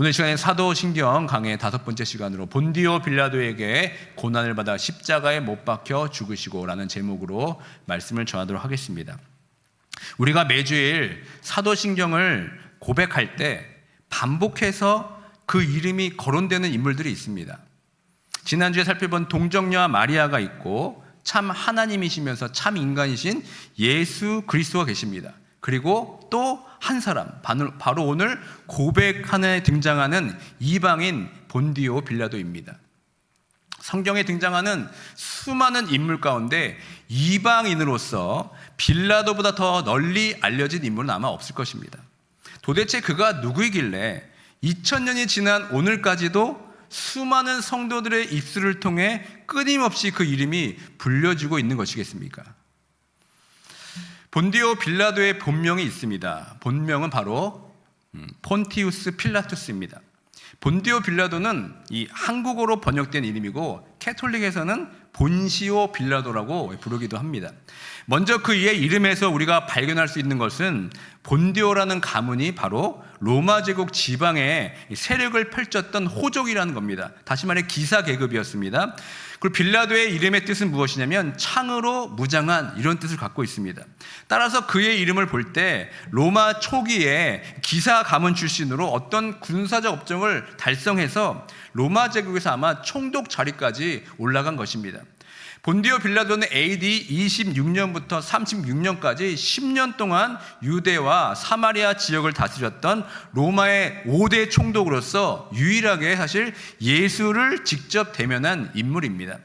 오늘 시간에 사도신경 강의 5번째 시간으로 본디오 빌라도에게 고난을 받아 십자가에 못 박혀 죽으시고 라는 제목으로 말씀을 전하도록 하겠습니다. 우리가 매주일 사도신경을 고백할 때 반복해서 그 이름이 거론되는 인물들이 있습니다. 지난주에 살펴본 동정녀와 마리아가 있고 참 하나님이시면서 참 인간이신 예수 그리스도가 계십니다. 그리고 또 한 사람, 바로 오늘 고백하는 등장하는 이방인 본디오 빌라도입니다. 성경에 등장하는 수많은 인물 가운데 이방인으로서 빌라도보다 더 널리 알려진 인물은 아마 없을 것입니다. 도대체 그가 누구이길래 2000년이 지난 오늘까지도 수많은 성도들의 입술을 통해 끊임없이 그 이름이 불려지고 있는 것이겠습니까? 본디오 빌라도의 본명이 있습니다. 본명은 바로 폰티우스 필라투스입니다. 본디오 빌라도는 이 한국어로 번역된 이름이고 캐톨릭에서는 본시오 빌라도라고 부르기도 합니다. 먼저 그의 이름에서 우리가 발견할 수 있는 것은 본디오라는 가문이 바로 로마 제국 지방에 세력을 펼쳤던 호족이라는 겁니다. 다시 말해 기사 계급이었습니다. 그리고 빌라도의 이름의 뜻은 무엇이냐면 창으로 무장한 이런 뜻을 갖고 있습니다. 따라서 그의 이름을 볼 때 로마 초기에 기사 가문 출신으로 어떤 군사적 업적을 달성해서 로마 제국에서 아마 총독 자리까지 올라간 것입니다. 본디오 빌라도는 AD 26년부터 36년까지 10년 동안 유대와 사마리아 지역을 다스렸던 로마의 5대 총독으로서 유일하게 사실 예수를 직접 대면한 인물입니다.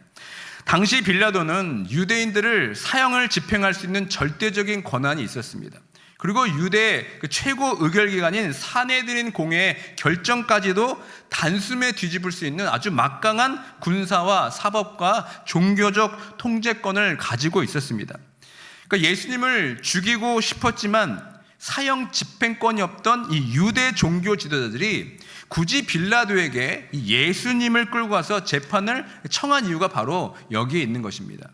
당시 빌라도는 유대인들을 사형을 집행할 수 있는 절대적인 권한이 있었습니다. 그리고 유대 최고 의결기관인 사내드린 공회의 결정까지도 단숨에 뒤집을 수 있는 아주 막강한 군사와 사법과 종교적 통제권을 가지고 있었습니다. 그러니까 예수님을 죽이고 싶었지만 사형 집행권이 없던 이 유대 종교 지도자들이 굳이 빌라도에게 예수님을 끌고 가서 재판을 청한 이유가 바로 여기에 있는 것입니다.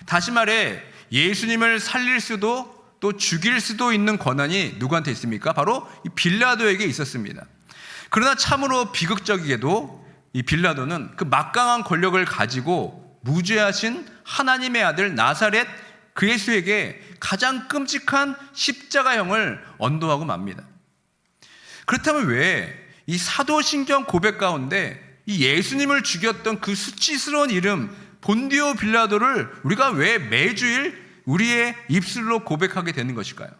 다시 말해 예수님을 살릴 수도 또 죽일 수도 있는 권한이 누구한테 있습니까? 바로 이 빌라도에게 있었습니다. 그러나 참으로 비극적이게도 이 빌라도는 그 막강한 권력을 가지고 무죄하신 하나님의 아들 나사렛 그 예수에게 가장 끔찍한 십자가형을 언도하고 맙니다. 그렇다면 왜 이 사도신경 고백 가운데 이 예수님을 죽였던 그 수치스러운 이름 본디오 빌라도를 우리가 왜 매주일 우리의 입술로 고백하게 되는 것일까요?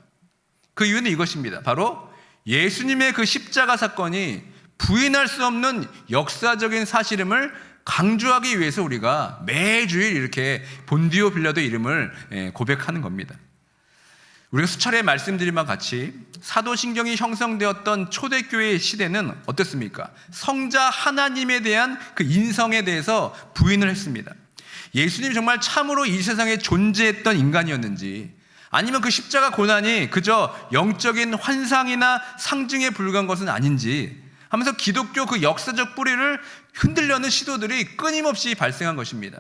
그 이유는 이것입니다. 바로 예수님의 그 십자가 사건이 부인할 수 없는 역사적인 사실임을 강조하기 위해서 우리가 매주일 이렇게 본디오 빌라도 이름을 고백하는 겁니다. 우리가 수차례 말씀드린 바와 같이 사도신경이 형성되었던 초대교회의 시대는 어떻습니까? 성자 하나님에 대한 그 인성에 대해서 부인을 했습니다. 예수님이 정말 참으로 이 세상에 존재했던 인간이었는지 아니면 그 십자가 고난이 그저 영적인 환상이나 상징에 불과한 것은 아닌지 하면서 기독교 그 역사적 뿌리를 흔들려는 시도들이 끊임없이 발생한 것입니다.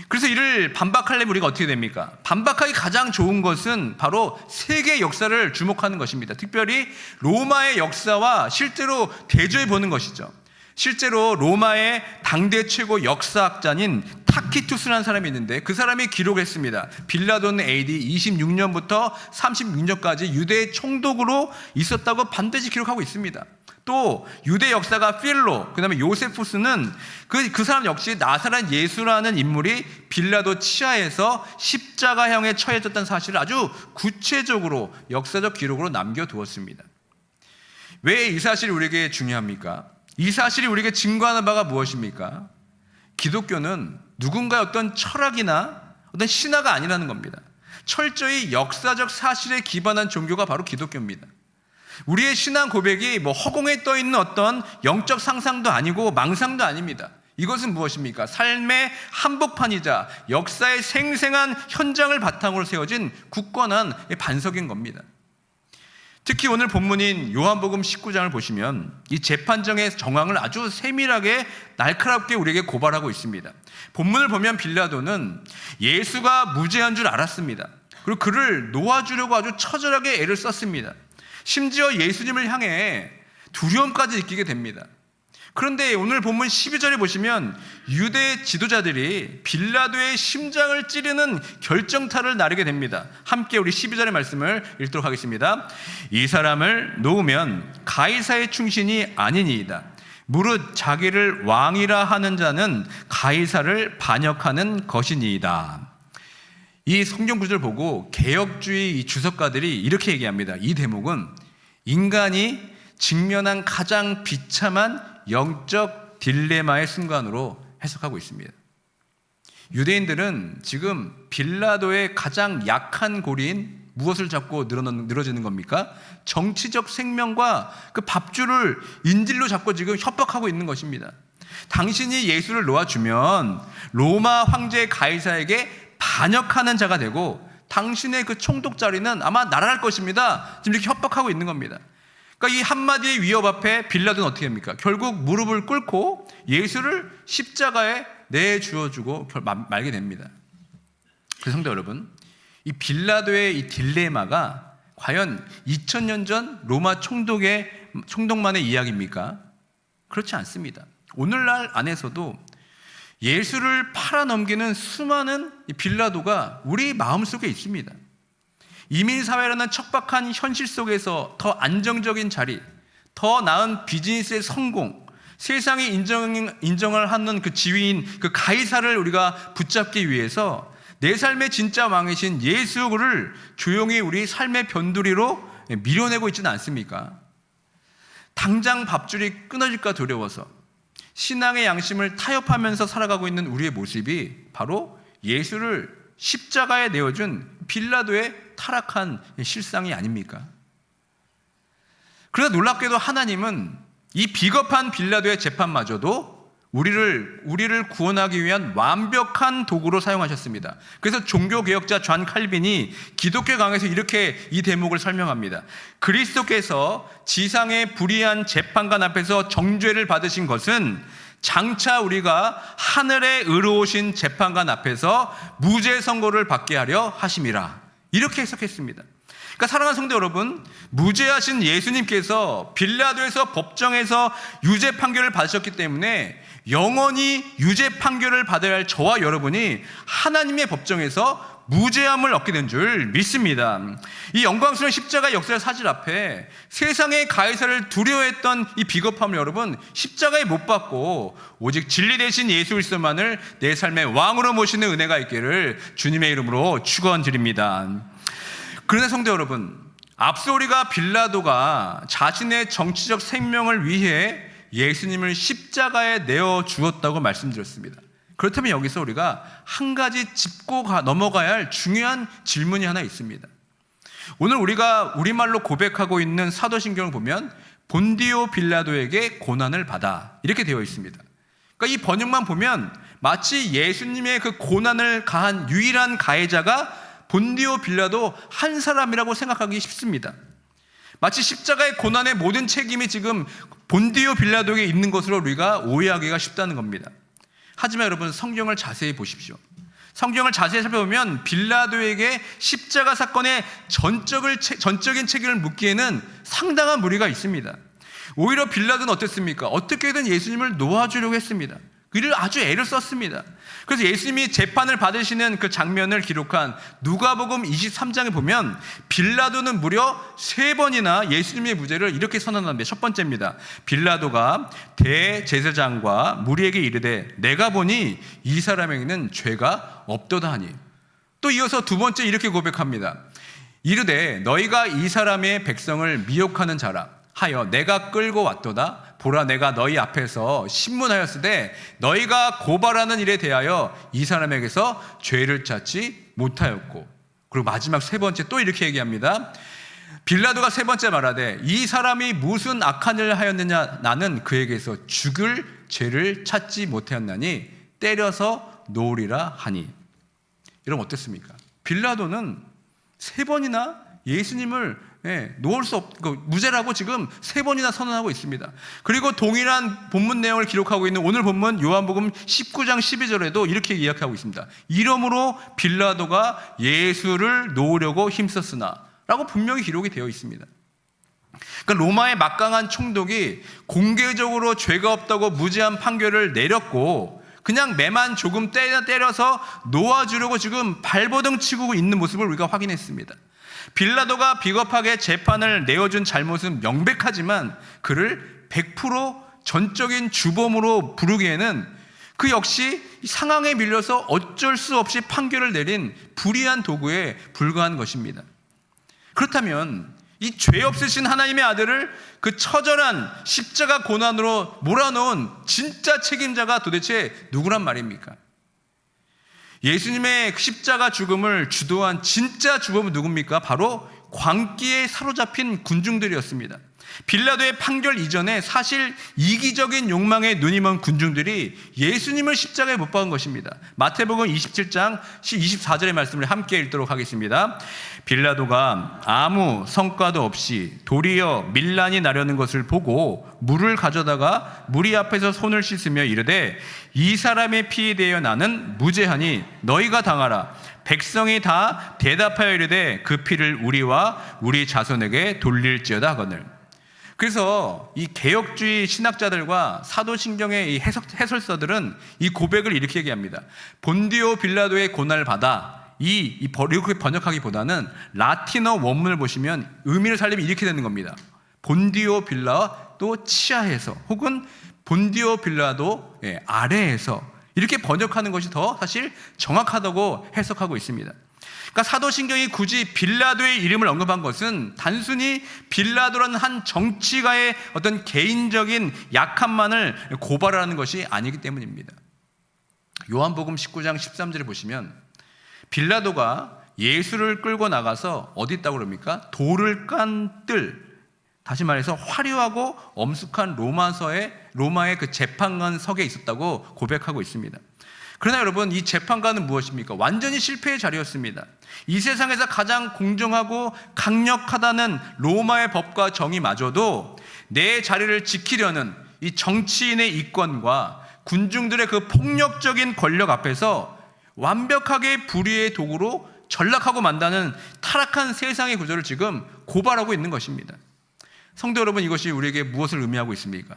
그래서 이를 반박하려면 우리가 어떻게 됩니까? 반박하기 가장 좋은 것은 바로 세계 역사를 주목하는 것입니다. 특별히 로마의 역사와 실제로 대조해 보는 것이죠. 실제로 로마의 당대 최고 역사학자인 타키투스라는 사람이 있는데 그 사람이 기록했습니다. 빌라도는 AD 26년부터 36년까지 유대의 총독으로 있었다고 반드시 기록하고 있습니다. 또 유대 역사가 필로, 그 다음에 요세푸스는 그 사람 역시 나사렛 예수라는 인물이 빌라도 치하에서 십자가형에 처해졌다는 사실을 아주 구체적으로 역사적 기록으로 남겨두었습니다. 왜 이 사실이 우리에게 중요합니까? 이 사실이 우리에게 증거하는 바가 무엇입니까? 기독교는 누군가의 어떤 철학이나 어떤 신화가 아니라는 겁니다. 철저히 역사적 사실에 기반한 종교가 바로 기독교입니다. 우리의 신앙 고백이 허공에 떠 있는 어떤 영적 상상도 아니고 망상도 아닙니다. 이것은 무엇입니까? 삶의 한복판이자 역사의 생생한 현장을 바탕으로 세워진 굳건한 반석인 겁니다. 특히 오늘 본문인 요한복음 19장을 보시면 이 재판정의 정황을 아주 세밀하게 날카롭게 우리에게 고발하고 있습니다. 본문을 보면 빌라도는 예수가 무죄한 줄 알았습니다. 그리고 그를 놓아주려고 아주 처절하게 애를 썼습니다. 심지어 예수님을 향해 두려움까지 느끼게 됩니다. 그런데 오늘 본문 12절에 보시면 유대 지도자들이 빌라도의 심장을 찌르는 결정타를 나르게 됩니다. 함께 우리 12절의 말씀을 읽도록 하겠습니다. 이 사람을 놓으면 가이사의 충신이 아니니이다. 무릇 자기를 왕이라 하는 자는 가이사를 반역하는 것이니이다. 이 성경 구절을 보고 개혁주의 이 주석가들이 이렇게 얘기합니다. 이 대목은 인간이 직면한 가장 비참한 영적 딜레마의 순간으로 해석하고 있습니다. 유대인들은 지금 빌라도의 가장 약한 고리인 무엇을 잡고 늘어지는 겁니까? 정치적 생명과 그 밥줄을 인질로 잡고 지금 협박하고 있는 것입니다. 당신이 예수를 놓아주면 로마 황제 가이사에게 반역하는 자가 되고 당신의 그 총독 자리는 아마 날아갈 것입니다. 지금 이렇게 협박하고 있는 겁니다. 그러니까 이 한마디의 위협 앞에 빌라도는 어떻게 합니까? 결국 무릎을 꿇고 예수를 십자가에 내주어주고 말게 됩니다. 그래서 성도 여러분, 이 빌라도의 이 딜레마가 과연 2000년 전 로마 총독만의 이야기입니까? 그렇지 않습니다. 오늘날 안에서도 예수를 팔아넘기는 수많은 빌라도가 우리 마음속에 있습니다. 이민사회라는 척박한 현실 속에서 더 안정적인 자리, 더 나은 비즈니스의 성공, 세상이 인정을 하는 그 지위인 그 가이사를 우리가 붙잡기 위해서 내 삶의 진짜 왕이신 예수를 조용히 우리 삶의 변두리로 밀어내고 있지는 않습니까? 당장 밥줄이 끊어질까 두려워서 신앙의 양심을 타협하면서 살아가고 있는 우리의 모습이 바로 예수를 십자가에 내어준 빌라도의 타락한 실상이 아닙니까? 그러나 놀랍게도 하나님은 이 비겁한 빌라도의 재판마저도 우리를 구원하기 위한 완벽한 도구로 사용하셨습니다. 그래서 종교개혁자 존 칼빈이 기독교 강에서 이렇게 이 대목을 설명합니다. 그리스도께서 지상의 불의한 재판관 앞에서 정죄를 받으신 것은 장차 우리가 하늘에 의로우신 재판관 앞에서 무죄 선고를 받게 하려 하심이라. 이렇게 해석했습니다. 그러니까 사랑하는 성도 여러분, 무죄하신 예수님께서 빌라도에서 법정에서 유죄 판결을 받으셨기 때문에 영원히 유죄 판결을 받아야 할 저와 여러분이 하나님의 법정에서 무죄함을 얻게 된 줄 믿습니다. 이 영광스러운 십자가 역사의 사실 앞에 세상의 가이사를 두려워했던 이 비겁함을 여러분 십자가에 못 박고 오직 진리 되신 예수 그리스도만을 내 삶의 왕으로 모시는 은혜가 있기를 주님의 이름으로 축원드립니다. 그러나 성도 여러분, 앞서 우리가 빌라도가 자신의 정치적 생명을 위해 예수님을 십자가에 내어 주었다고 말씀드렸습니다. 그렇다면 여기서 우리가 한 가지 짚고 넘어가야 할 중요한 질문이 하나 있습니다. 오늘 우리가 우리말로 고백하고 있는 사도신경을 보면 본디오 빌라도에게 고난을 받아 이렇게 되어 있습니다. 그러니까 이 번역만 보면 마치 예수님의 그 고난을 가한 유일한 가해자가 본디오 빌라도 한 사람이라고 생각하기 쉽습니다. 마치 십자가의 고난의 모든 책임이 지금 본디오 빌라도에게 있는 것으로 우리가 오해하기가 쉽다는 겁니다. 하지만 여러분, 성경을 자세히 보십시오. 성경을 자세히 살펴보면 빌라도에게 십자가 사건의 전적인 책임을 묻기에는 상당한 무리가 있습니다. 오히려 빌라도는 어땠습니까? 어떻게든 예수님을 놓아주려고 했습니다. 이를 아주 애를 썼습니다. 그래서 예수님이 재판을 받으시는 그 장면을 기록한 누가복음 23장에 보면 빌라도는 무려 3번이나 예수님의 무죄를 이렇게 선언합니다. 첫 번째입니다. 빌라도가 대제사장과 무리에게 이르되 내가 보니 이 사람에게는 죄가 없도다 하니. 또 이어서 두 번째 이렇게 고백합니다. 이르되 너희가 이 사람의 백성을 미혹하는 자라 하여 내가 끌고 왔도다. 보라, 내가 너희 앞에서 신문하였으되 너희가 고발하는 일에 대하여 이 사람에게서 죄를 찾지 못하였고. 그리고 마지막 세 번째 또 이렇게 얘기합니다. 빌라도가 세 번째 말하되 이 사람이 무슨 악한 일을 하였느냐, 나는 그에게서 죽을 죄를 찾지 못하였나니 때려서 놓으리라 하니. 여러분 어땠습니까? 빌라도는 3번이나 예수님을 놓을 수 없고 무죄라고 지금 3번이나 선언하고 있습니다. 그리고 동일한 본문 내용을 기록하고 있는 오늘 본문 요한복음 19장 12절에도 이렇게 이야기하고 있습니다. 이러므로 빌라도가 예수를 놓으려고 힘썼으나 라고 분명히 기록이 되어 있습니다. 그러니까 로마의 막강한 총독이 공개적으로 죄가 없다고 무죄한 판결을 내렸고 그냥 매만 조금 때려서 놓아주려고 지금 발버둥 치고 있는 모습을 우리가 확인했습니다. 빌라도가 비겁하게 재판을 내어준 잘못은 명백하지만 그를 100% 전적인 주범으로 부르기에는 그 역시 상황에 밀려서 어쩔 수 없이 판결을 내린 불의한 도구에 불과한 것입니다. 그렇다면 이 죄 없으신 하나님의 아들을 그 처절한 십자가 고난으로 몰아넣은 진짜 책임자가 도대체 누구란 말입니까? 예수님의 십자가 죽음을 주도한 진짜 주범은 누굽니까? 바로 광기에 사로잡힌 군중들이었습니다. 빌라도의 판결 이전에 사실 이기적인 욕망에 눈이 먼 군중들이 예수님을 십자가에 못 박은 것입니다. 마태복음 27장 24절의 말씀을 함께 읽도록 하겠습니다. 빌라도가 아무 성과도 없이 도리어 밀란이 나려는 것을 보고 물을 가져다가 무리 앞에서 손을 씻으며 이르되 이 사람의 피에 대하여 나는 무죄하니 너희가 당하라. 백성이 다 대답하여 이르되 그 피를 우리와 우리 자손에게 돌릴지어다 하거늘. 그래서 이 개혁주의 신학자들과 사도신경의 이 해설서들은 이 고백을 이렇게 얘기합니다. 본디오 빌라도의 고난을 받아 이렇게 번역하기보다는 라틴어 원문을 보시면 의미를 살리면 이렇게 되는 겁니다. 본디오 빌라도 치하에서 혹은 본디오 빌라도 아래에서 이렇게 번역하는 것이 더 사실 정확하다고 해석하고 있습니다. 그러니까 사도신경이 굳이 빌라도의 이름을 언급한 것은 단순히 빌라도라는 한 정치가의 어떤 개인적인 약함만을 고발하는 것이 아니기 때문입니다. 요한복음 19장 13절에 보시면 빌라도가 예수를 끌고 나가서 어디 있다고 그럽니까? 돌을 깐 뜰, 다시 말해서 화려하고 엄숙한 로마의 그 재판관석에 있었다고 고백하고 있습니다. 그러나 여러분, 이 재판관은 무엇입니까? 완전히 실패의 자리였습니다. 이 세상에서 가장 공정하고 강력하다는 로마의 법과 정의마저도 내 자리를 지키려는 이 정치인의 이권과 군중들의 그 폭력적인 권력 앞에서 완벽하게 불의의 도구로 전락하고 만다는 타락한 세상의 구조를 지금 고발하고 있는 것입니다. 성도 여러분, 이것이 우리에게 무엇을 의미하고 있습니까?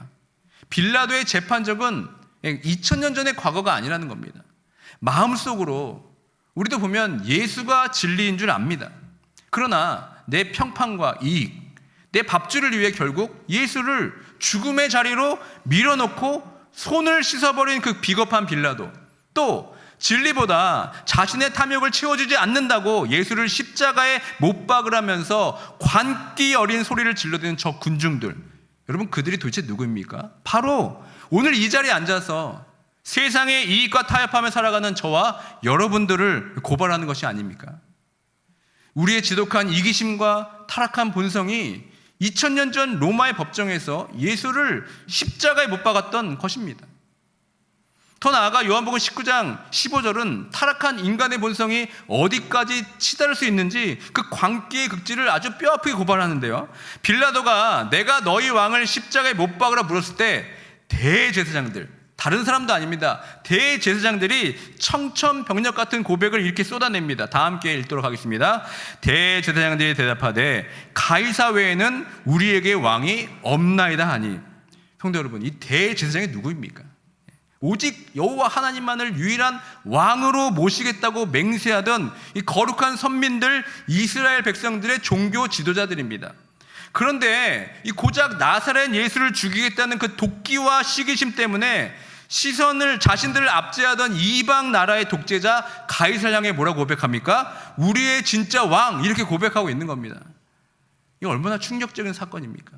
빌라도의 재판적은 2000년 전의 과거가 아니라는 겁니다. 마음속으로 우리도 보면 예수가 진리인 줄 압니다. 그러나 내 평판과 이익, 내 밥줄을 위해 결국 예수를 죽음의 자리로 밀어넣고 손을 씻어버린 그 비겁한 빌라도, 또 진리보다 자신의 탐욕을 채워주지 않는다고 예수를 십자가에 못 박으라면서 관기 어린 소리를 질러대는 저 군중들, 여러분, 그들이 도대체 누구입니까? 바로 오늘 이 자리에 앉아서 세상의 이익과 타협하며 살아가는 저와 여러분들을 고발하는 것이 아닙니까? 우리의 지독한 이기심과 타락한 본성이 2000년 전 로마의 법정에서 예수를 십자가에 못 박았던 것입니다. 더 나아가 요한복음 19장 15절은 타락한 인간의 본성이 어디까지 치달을 수 있는지 그 광기의 극지를 아주 뼈아프게 고발하는데요. 빌라도가 내가 너희 왕을 십자가에 못 박으라 물었을 때 대제사장들, 다른 사람도 아닙니다. 대제사장들이 청천벽력 같은 고백을 이렇게 쏟아냅니다. 다 함께 읽도록 하겠습니다. 대제사장들이 대답하되 가이사 외에는 우리에게 왕이 없나이다 하니. 성도 여러분, 이 대제사장이 누구입니까? 오직 여호와 하나님만을 유일한 왕으로 모시겠다고 맹세하던 이 거룩한 선민들, 이스라엘 백성들의 종교 지도자들입니다. 그런데 이 고작 나사렛 예수를 죽이겠다는 그 도끼와 시기심 때문에 시선을 자신들을 압제하던 이방 나라의 독재자 가이사를 향해 뭐라고 고백합니까? 우리의 진짜 왕, 이렇게 고백하고 있는 겁니다. 이게 얼마나 충격적인 사건입니까?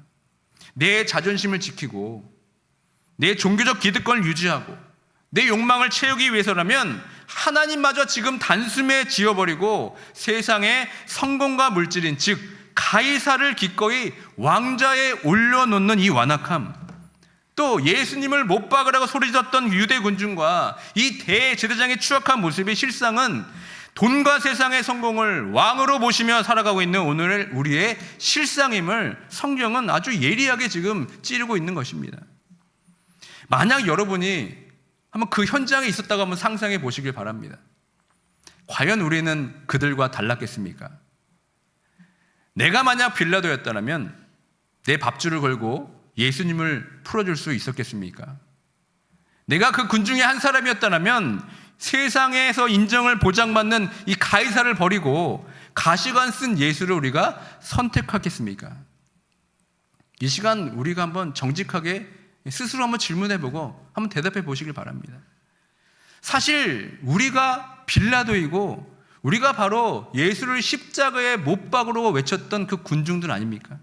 내 자존심을 지키고 내 종교적 기득권을 유지하고 내 욕망을 채우기 위해서라면 하나님마저 지금 단숨에 지워버리고 세상의 성공과 물질인 즉 가이사를 기꺼이 왕좌에 올려놓는 이 완악함, 또 예수님을 못 박으라고 소리졌던 유대 군중과 이 대제사장의 추악한 모습의 실상은 돈과 세상의 성공을 왕으로 모시며 살아가고 있는 오늘 우리의 실상임을 성경은 아주 예리하게 지금 찌르고 있는 것입니다. 만약 여러분이 한번 그 현장에 있었다고 한번 상상해 보시길 바랍니다. 과연 우리는 그들과 달랐겠습니까? 내가 만약 빌라도였다면 내 밥줄을 걸고 예수님을 풀어줄 수 있었겠습니까? 내가 그 군 중에 한 사람이었다면 세상에서 인정을 보장받는 이 가이사를 버리고 가시관 쓴 예수를 우리가 선택하겠습니까? 이 시간 우리가 한번 정직하게 스스로 한번 질문해보고 한번 대답해 보시길 바랍니다. 사실 우리가 빌라도이고 우리가 바로 예수를 십자가에 못 박으러 외쳤던 그 군중들 아닙니까?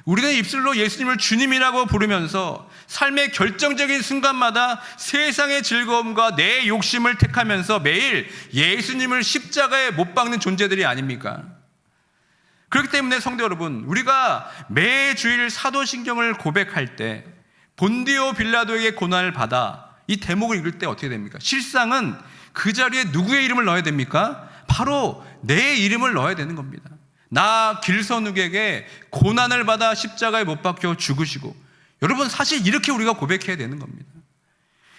우리는 입술로 예수님을 주님이라고 부르면서 삶의 결정적인 순간마다 세상의 즐거움과 내 욕심을 택하면서 매일 예수님을 십자가에 못 박는 존재들이 아닙니까? 그렇기 때문에 성도 여러분, 우리가 매주일 사도신경을 고백할 때 본디오 빌라도에게 고난을 받아 이 대목을 읽을 때 어떻게 됩니까? 실상은 그 자리에 누구의 이름을 넣어야 됩니까? 바로 내 이름을 넣어야 되는 겁니다. 나 길선욱에게 고난을 받아 십자가에 못 박혀 죽으시고, 여러분 사실 이렇게 우리가 고백해야 되는 겁니다.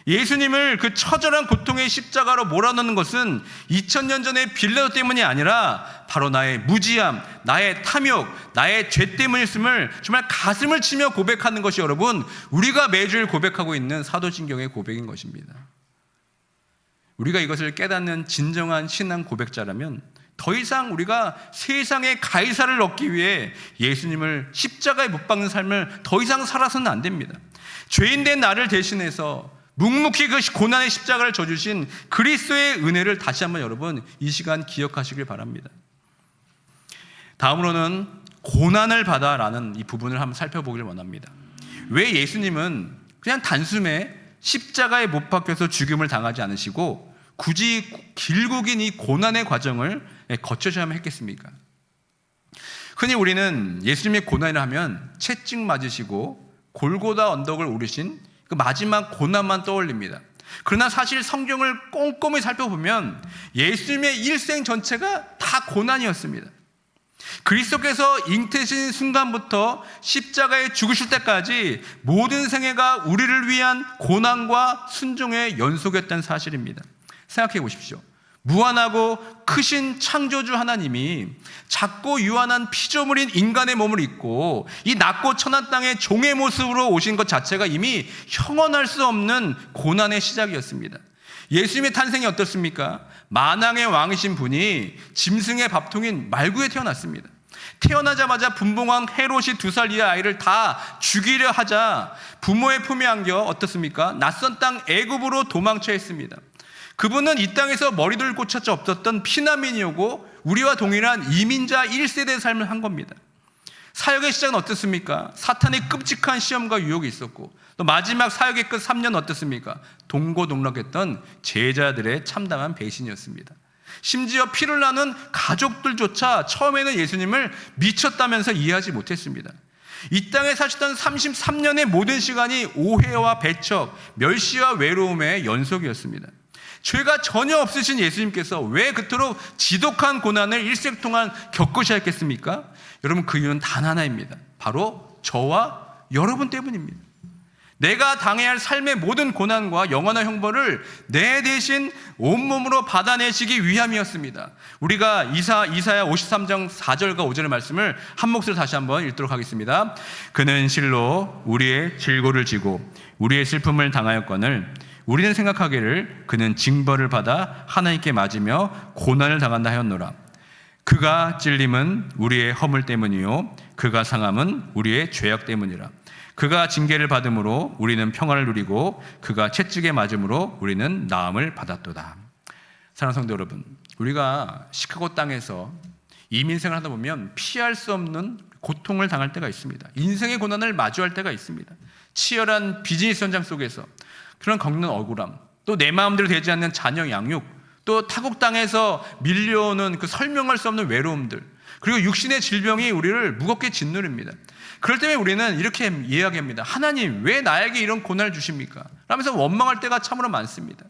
예수님을 그 처절한 고통의 십자가로 몰아넣는 것은 2000년 전의 빌라도 때문이 아니라 바로 나의 무지함, 나의 탐욕, 나의 죄 때문이었음을 정말 가슴을 치며 고백하는 것이 여러분 우리가 매주일 고백하고 있는 사도신경의 고백인 것입니다. 우리가 이것을 깨닫는 진정한 신앙 고백자라면 더 이상 우리가 세상의 가이사를 얻기 위해 예수님을 십자가에 못 박는 삶을 더 이상 살아서는 안 됩니다. 죄인된 나를 대신해서 묵묵히 그 고난의 십자가를 져주신 그리스도의 은혜를 다시 한번 여러분 이 시간 기억하시길 바랍니다. 다음으로는 고난을 받아라는 이 부분을 한번 살펴보길 원합니다. 왜 예수님은 그냥 단숨에 십자가에 못 박혀서 죽임을 당하지 않으시고 굳이 길고 긴 이 고난의 과정을 거쳐야만 했겠습니까? 흔히 우리는 예수님의 고난을 하면 채찍 맞으시고 골고다 언덕을 오르신 그 마지막 고난만 떠올립니다. 그러나 사실 성경을 꼼꼼히 살펴보면 예수님의 일생 전체가 다 고난이었습니다. 그리스도께서 잉태신 순간부터 십자가에 죽으실 때까지 모든 생애가 우리를 위한 고난과 순종의 연속이었다는 사실입니다. 생각해 보십시오. 무한하고 크신 창조주 하나님이 작고 유한한 피조물인 인간의 몸을 입고 이 낮고 천한 땅의 종의 모습으로 오신 것 자체가 이미 형언할 수 없는 고난의 시작이었습니다. 예수님의 탄생이 어떻습니까? 만왕의 왕이신 분이 짐승의 밥통인 말구에 태어났습니다. 태어나자마자 분봉왕 헤롯이 2살 이하 아이를 다 죽이려 하자 부모의 품에 안겨 어떻습니까? 낯선 땅 애굽으로 도망쳐 했습니다. 그분은 이 땅에서 머리둘 곳조차 없었던 피난민이오고 우리와 동일한 이민자 1세대의 삶을 한 겁니다. 사역의 시작은 어떻습니까? 사탄의 끔찍한 시험과 유혹이 있었고 또 마지막 사역의 끝 3년 어떻습니까? 동고동락했던 제자들의 참담한 배신이었습니다. 심지어 피를 나는 가족들조차 처음에는 예수님을 미쳤다면서 이해하지 못했습니다. 이 땅에 사셨던 33년의 모든 시간이 오해와 배척, 멸시와 외로움의 연속이었습니다. 죄가 전혀 없으신 예수님께서 왜 그토록 지독한 고난을 일생 동안 겪으셔야 했겠습니까? 여러분 그 이유는 단 하나입니다. 바로 저와 여러분 때문입니다. 내가 당해야 할 삶의 모든 고난과 영원한 형벌을 내 대신 온몸으로 받아내시기 위함이었습니다. 우리가 이사야 53장 4절과 5절의 말씀을 한 목소리로 다시 한번 읽도록 하겠습니다. 그는 실로 우리의 질고를 지고 우리의 슬픔을 당하였거늘 우리는 생각하기를 그는 징벌을 받아 하나님께 맞으며 고난을 당한다 하였노라. 그가 찔림은 우리의 허물 때문이요 그가 상함은 우리의 죄악 때문이라. 그가 징계를 받음으로 우리는 평안을 누리고 그가 채찍에 맞음으로 우리는 나음을 받았도다. 사랑하는 성도 여러분, 우리가 시카고 땅에서 이민생을 하다 보면 피할 수 없는 고통을 당할 때가 있습니다. 인생의 고난을 마주할 때가 있습니다. 치열한 비즈니스 현장 속에서 그런 겪는 억울함, 또 내 마음대로 되지 않는 자녀 양육, 또 타국 땅에서 밀려오는 그 설명할 수 없는 외로움들, 그리고 육신의 질병이 우리를 무겁게 짓누릅니다. 그럴 때면 우리는 이렇게 이야기합니다. 하나님 왜 나에게 이런 고난을 주십니까? 라면서 원망할 때가 참으로 많습니다.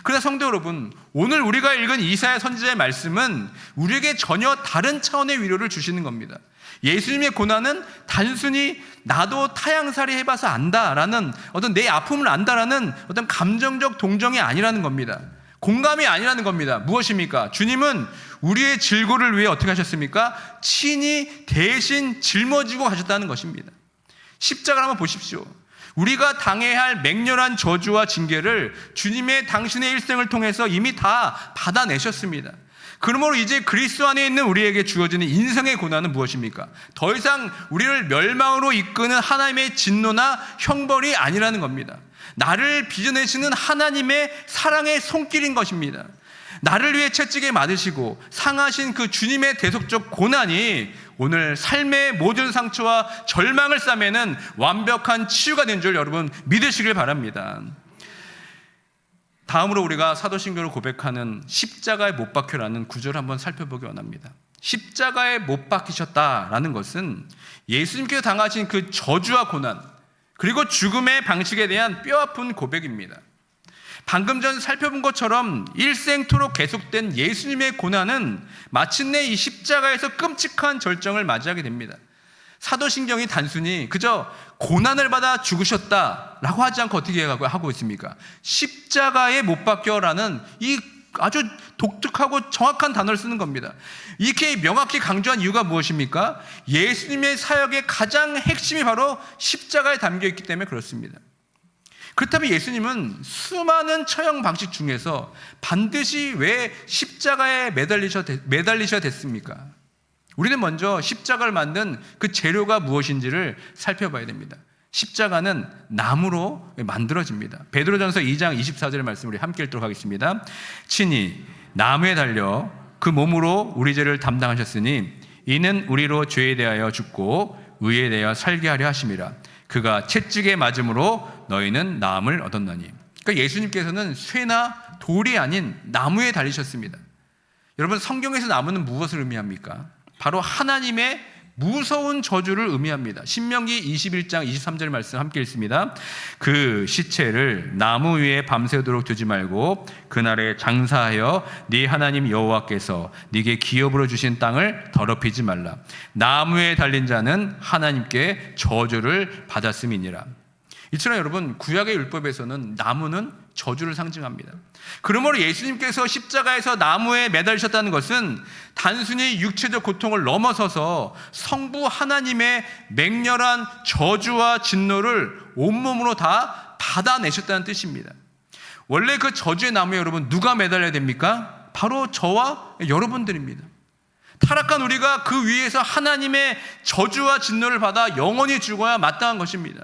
그러나 성도 여러분, 오늘 우리가 읽은 이사야 선지자의 말씀은 우리에게 전혀 다른 차원의 위로를 주시는 겁니다. 예수님의 고난은 단순히 나도 타향살이 해봐서 안다라는 어떤 내 아픔을 안다라는 어떤 감정적 동정이 아니라는 겁니다. 공감이 아니라는 겁니다. 무엇입니까? 주님은 우리의 질고를 위해 어떻게 하셨습니까? 친히 대신 짊어지고 가셨다는 것입니다. 십자가를 한번 보십시오. 우리가 당해야 할 맹렬한 저주와 징계를 주님의 당신의 일생을 통해서 이미 다 받아내셨습니다. 그러므로 이제 그리스도 안에 있는 우리에게 주어지는 인생의 고난은 무엇입니까? 더 이상 우리를 멸망으로 이끄는 하나님의 진노나 형벌이 아니라는 겁니다. 나를 빚어내시는 하나님의 사랑의 손길인 것입니다. 나를 위해 채찍에 맞으시고 상하신 그 주님의 대속적 고난이 오늘 삶의 모든 상처와 절망을 싸매는 완벽한 치유가 된 줄 여러분 믿으시길 바랍니다. 다음으로 우리가 사도신경을 고백하는 십자가에 못 박혀라는 구절을 한번 살펴보기 원합니다. 십자가에 못 박히셨다라는 것은 예수님께서 당하신 그 저주와 고난 그리고 죽음의 방식에 대한 뼈아픈 고백입니다. 방금 전 살펴본 것처럼 일생토록 계속된 예수님의 고난은 마침내 이 십자가에서 끔찍한 절정을 맞이하게 됩니다. 사도신경이 단순히 그저 고난을 받아 죽으셨다라고 하지 않고 어떻게 하고 있습니까? 십자가에 못 박혀라는 이 아주 독특하고 정확한 단어를 쓰는 겁니다. 이렇게 명확히 강조한 이유가 무엇입니까? 예수님의 사역의 가장 핵심이 바로 십자가에 담겨 있기 때문에 그렇습니다. 그렇다면 예수님은 수많은 처형 방식 중에서 반드시 왜 십자가에 매달리셔야 됐습니까? 우리는 먼저 십자가를 만든 그 재료가 무엇인지를 살펴봐야 됩니다. 십자가는 나무로 만들어집니다. 베드로전서 2장 24절의 말씀 우리 함께 읽도록 하겠습니다. 친히 나무에 달려 그 몸으로 우리 죄를 담당하셨으니 이는 우리로 죄에 대하여 죽고 의에 대하여 살게 하려 하심이라. 그가 채찍에 맞음으로 너희는 나음을 얻었나니. 그러니까 예수님께서는 쇠나 돌이 아닌 나무에 달리셨습니다. 여러분 성경에서 나무는 무엇을 의미합니까? 바로 하나님의 무서운 저주를 의미합니다. 신명기 21장 23절 말씀 함께 읽습니다. 그 시체를 나무 위에 밤새도록 두지 말고 그날에 장사하여 네 하나님 여호와께서 네게 기업으로 주신 땅을 더럽히지 말라. 나무에 달린 자는 하나님께 저주를 받았음이니라. 이처럼 여러분 구약의 율법에서는 나무는 저주를 상징합니다. 그러므로 예수님께서 십자가에서 나무에 매달리셨다는 것은 단순히 육체적 고통을 넘어서서 성부 하나님의 맹렬한 저주와 진노를 온몸으로 다 받아내셨다는 뜻입니다. 원래 그 저주의 나무에 여러분 누가 매달려야 됩니까? 바로 저와 여러분들입니다. 타락한 우리가 그 위에서 하나님의 저주와 진노를 받아 영원히 죽어야 마땅한 것입니다.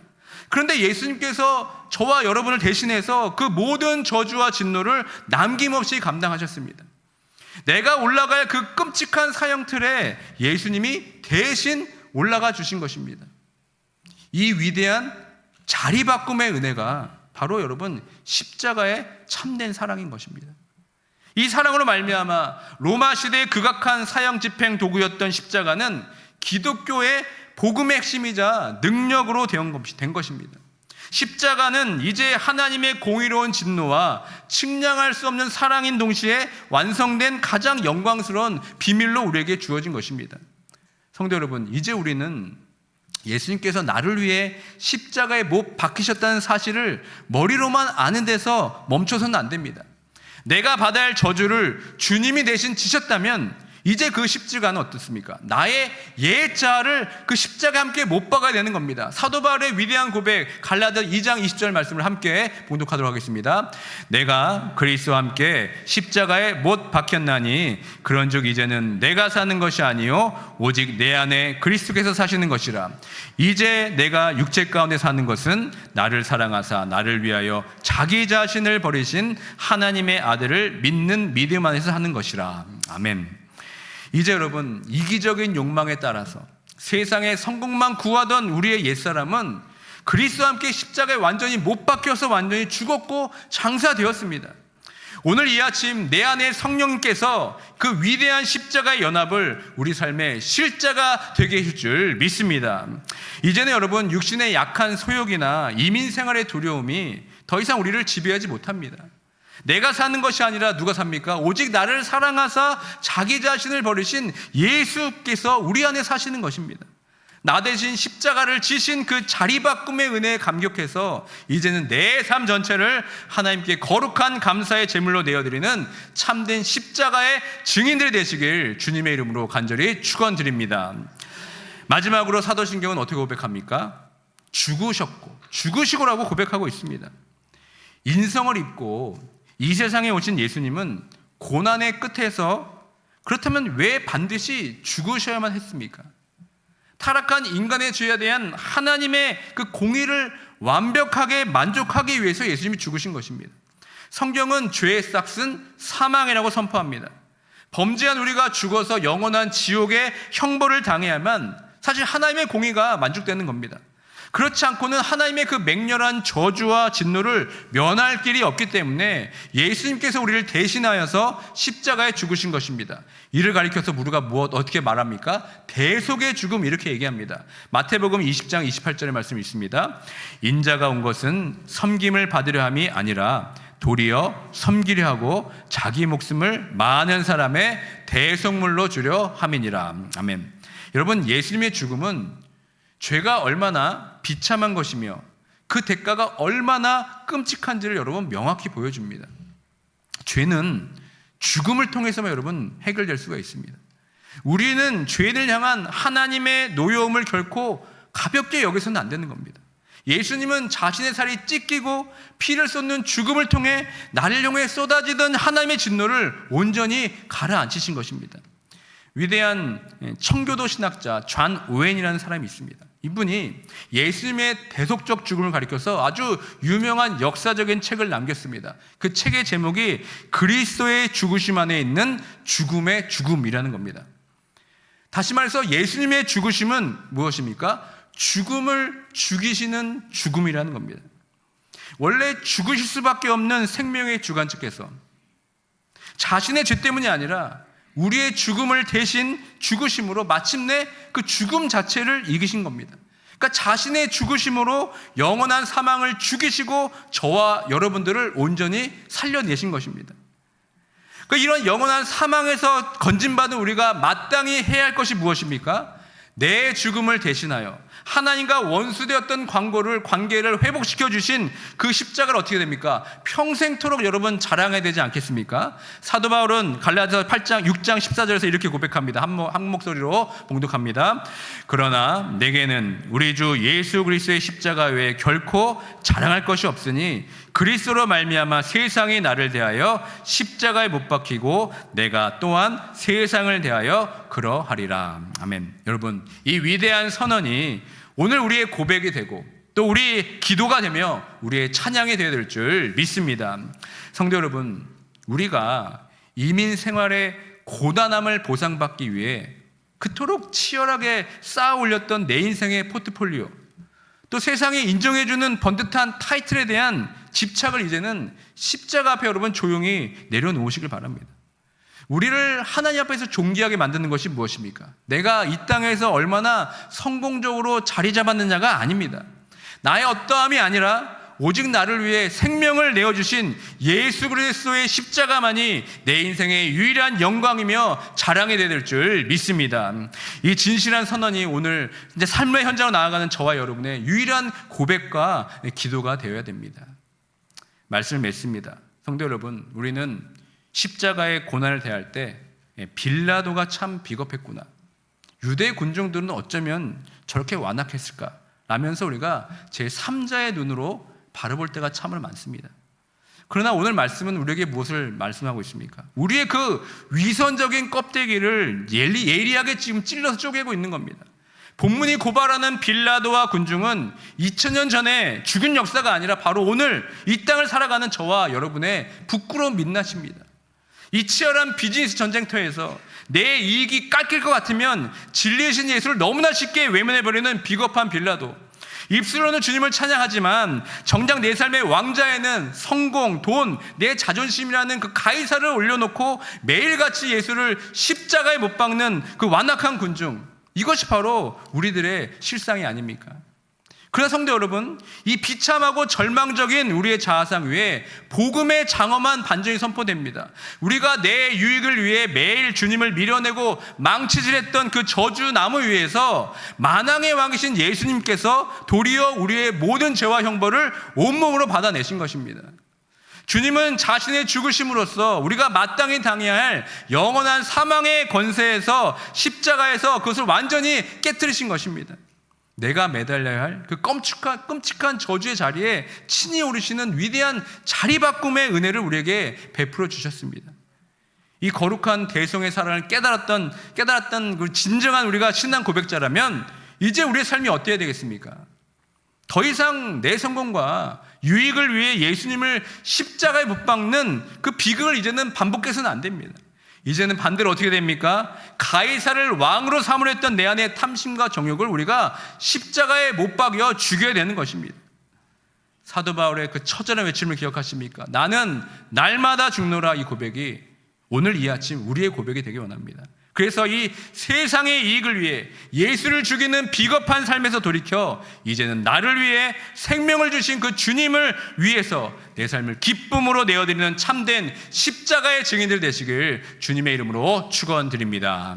그런데 예수님께서 저와 여러분을 대신해서 그 모든 저주와 진노를 남김없이 감당하셨습니다. 내가 올라갈 그 끔찍한 사형틀에 예수님이 대신 올라가 주신 것입니다. 이 위대한 자리바꿈의 은혜가 바로 여러분 십자가의 참된 사랑인 것입니다. 이 사랑으로 말미암아 로마 시대의 극악한 사형 집행 도구였던 십자가는 기독교의 복음의 핵심이자 능력으로 된 것입니다. 십자가는 이제 하나님의 공의로운 진노와 측량할 수 없는 사랑인 동시에 완성된 가장 영광스러운 비밀로 우리에게 주어진 것입니다. 성도 여러분, 이제 우리는 예수님께서 나를 위해 십자가에 못 박히셨다는 사실을 머리로만 아는 데서 멈춰서는 안 됩니다. 내가 받아야 할 저주를 주님이 대신 지셨다면 이제 그 십자가는 어떻습니까? 나의 예자를 그 십자가에 함께 못 박아야 되는 겁니다. 사도 바울의 위대한 고백 갈라디아 2장 20절 말씀을 함께 봉독하도록 하겠습니다. 내가 그리스도와 함께 십자가에 못 박혔나니 그런즉 이제는 내가 사는 것이 아니요 오직 내 안에 그리스도께서 사시는 것이라. 이제 내가 육체 가운데 사는 것은 나를 사랑하사 나를 위하여 자기 자신을 버리신 하나님의 아들을 믿는 믿음 안에서 사는 것이라. 아멘. 이제 여러분 이기적인 욕망에 따라서 세상의 성공만 구하던 우리의 옛사람은 그리스도와 함께 십자가에 완전히 못 박혀서 완전히 죽었고 장사되었습니다. 오늘 이 아침 내 안에 성령님께서 그 위대한 십자가의 연합을 우리 삶의 실자가 되게 해줄 줄 믿습니다. 이제는 여러분 육신의 약한 소욕이나 이민 생활의 두려움이 더 이상 우리를 지배하지 못합니다. 내가 사는 것이 아니라 누가 삽니까? 오직 나를 사랑하사 자기 자신을 버리신 예수께서 우리 안에 사시는 것입니다. 나 대신 십자가를 지신 그 자리바꿈의 은혜에 감격해서 이제는 내 삶 전체를 하나님께 거룩한 감사의 제물로 내어드리는 참된 십자가의 증인들이 되시길 주님의 이름으로 간절히 축원드립니다. 마지막으로 사도신경은 어떻게 고백합니까? 죽으시고라고 고백하고 있습니다. 인성을 입고 이 세상에 오신 예수님은 고난의 끝에서 그렇다면 왜 반드시 죽으셔야만 했습니까? 타락한 인간의 죄에 대한 하나님의 그 공의를 완벽하게 만족하기 위해서 예수님이 죽으신 것입니다. 성경은 죄의 싹은 사망이라고 선포합니다. 범죄한 우리가 죽어서 영원한 지옥의 형벌을 당해야만 사실 하나님의 공의가 만족되는 겁니다. 그렇지 않고는 하나님의 그 맹렬한 저주와 진노를 면할 길이 없기 때문에 예수님께서 우리를 대신하여서 십자가에 죽으신 것입니다. 이를 가리켜서 우리가 어떻게 말합니까? 대속의 죽음 이렇게 얘기합니다. 마태복음 20장 28절의 말씀이 있습니다. 인자가 온 것은 섬김을 받으려 함이 아니라 도리어 섬기려 하고 자기 목숨을 많은 사람의 대속물로 주려 함이니라. 아멘. 여러분, 예수님의 죽음은 죄가 얼마나 비참한 것이며 그 대가가 얼마나 끔찍한지를 여러분 명확히 보여줍니다. 죄는 죽음을 통해서만 여러분 해결될 수가 있습니다. 우리는 죄를 향한 하나님의 노여움을 결코 가볍게 여기서는 안 되는 겁니다. 예수님은 자신의 살이 찢기고 피를 쏟는 죽음을 통해 나를 향해 쏟아지던 하나님의 진노를 온전히 가라앉히신 것입니다. 위대한 청교도 신학자 존 오웬이라는 사람이 있습니다. 이분이 예수님의 대속적 죽음을 가리켜서 아주 유명한 역사적인 책을 남겼습니다. 그 책의 제목이 그리스도의 죽으심 안에 있는 죽음의 죽음이라는 겁니다. 다시 말해서 예수님의 죽으심은 무엇입니까? 죽음을 죽이시는 죽음이라는 겁니다. 원래 죽으실 수밖에 없는 생명의 주관자께서 자신의 죄 때문이 아니라 우리의 죽음을 대신 죽으심으로 마침내 그 죽음 자체를 이기신 겁니다. 그러니까 자신의 죽으심으로 영원한 사망을 죽이시고 저와 여러분들을 온전히 살려내신 것입니다. 그러니까 이런 영원한 사망에서 건진받은 우리가 마땅히 해야 할 것이 무엇입니까? 내 죽음을 대신하여 하나님과 원수되었던 관계를 회복시켜 주신 그 십자가를 어떻게 됩니까? 평생토록 여러분 자랑해야 되지 않겠습니까? 사도 바울은 갈라디아서 6장 14절에서 이렇게 고백합니다. 한 목소리로 봉독합니다. 그러나 내게는 우리 주 예수 그리스도의 십자가 외에 결코 자랑할 것이 없으니 그리스도로 말미암아 세상이 나를 대하여 십자가에 못 박히고 내가 또한 세상을 대하여 그러하리라. 아멘. 여러분, 이 위대한 선언이 오늘 우리의 고백이 되고 또 우리의 기도가 되며 우리의 찬양이 되어야 될 줄 믿습니다. 성도 여러분, 우리가 이민 생활의 고단함을 보상받기 위해 그토록 치열하게 쌓아 올렸던 내 인생의 포트폴리오, 또 세상이 인정해주는 번듯한 타이틀에 대한 집착을 이제는 십자가 앞에 여러분 조용히 내려놓으시길 바랍니다. 우리를 하나님 앞에서 존귀하게 만드는 것이 무엇입니까? 내가 이 땅에서 얼마나 성공적으로 자리 잡았느냐가 아닙니다. 나의 어떠함이 아니라 오직 나를 위해 생명을 내어주신 예수 그리스도의 십자가만이 내 인생의 유일한 영광이며 자랑이 되어야 될 줄 믿습니다. 이 진실한 선언이 오늘 이제 삶의 현장으로 나아가는 저와 여러분의 유일한 고백과 기도가 되어야 됩니다. 말씀을 맺습니다. 성도 여러분, 우리는 십자가의 고난을 대할 때 빌라도가 참 비겁했구나, 유대 군중들은 어쩌면 저렇게 완악했을까 라면서 우리가 제3자의 눈으로 바라볼 때가 참으로 많습니다. 그러나 오늘 말씀은 우리에게 무엇을 말씀하고 있습니까? 우리의 그 위선적인 껍데기를 예리하게 지금 찔러서 쪼개고 있는 겁니다. 본문이 고발하는 빌라도와 군중은 2000년 전에 죽은 역사가 아니라 바로 오늘 이 땅을 살아가는 저와 여러분의 부끄러운 민낯입니다. 이 치열한 비즈니스 전쟁터에서 내 이익이 깎일 것 같으면 진리이신 예수를 너무나 쉽게 외면해버리는 비겁한 빌라도, 입술로는 주님을 찬양하지만 정작 내 삶의 왕좌에는 성공, 돈, 내 자존심이라는 그 가이사를 올려놓고 매일같이 예수를 십자가에 못 박는 그 완악한 군중, 이것이 바로 우리들의 실상이 아닙니까? 그러나 성도 여러분, 이 비참하고 절망적인 우리의 자아상 위에 복음의 장엄한 반전이 선포됩니다. 우리가 내 유익을 위해 매일 주님을 밀어내고 망치질했던 그 저주 나무 위에서 만왕의 왕이신 예수님께서 도리어 우리의 모든 죄와 형벌을 온몸으로 받아내신 것입니다. 주님은 자신의 죽으심으로써 우리가 마땅히 당해야 할 영원한 사망의 권세에서 십자가에서 그것을 완전히 깨뜨리신 것입니다. 내가 매달려야 할 그 끔찍한 저주의 자리에 친히 오르시는 위대한 자리바꿈의 은혜를 우리에게 베풀어 주셨습니다. 이 거룩한 대성의 사랑을 깨달았던 그 진정한 우리가 신앙 고백자라면 이제 우리의 삶이 어때야 되겠습니까? 더 이상 내 성공과 유익을 위해 예수님을 십자가에 못 박는 그 비극을 이제는 반복해서는 안 됩니다. 이제는 반대로 어떻게 됩니까? 가이사를 왕으로 삼으려 했던 내 안의 탐심과 정욕을 우리가 십자가에 못 박여 죽여야 되는 것입니다. 사도 바울의 그 처절한 외침을 기억하십니까? 나는 날마다 죽노라, 이 고백이 오늘 이 아침 우리의 고백이 되기 원합니다. 그래서 이 세상의 이익을 위해 예수를 죽이는 비겁한 삶에서 돌이켜 이제는 나를 위해 생명을 주신 그 주님을 위해서 내 삶을 기쁨으로 내어드리는 참된 십자가의 증인들 되시길 주님의 이름으로 축원드립니다.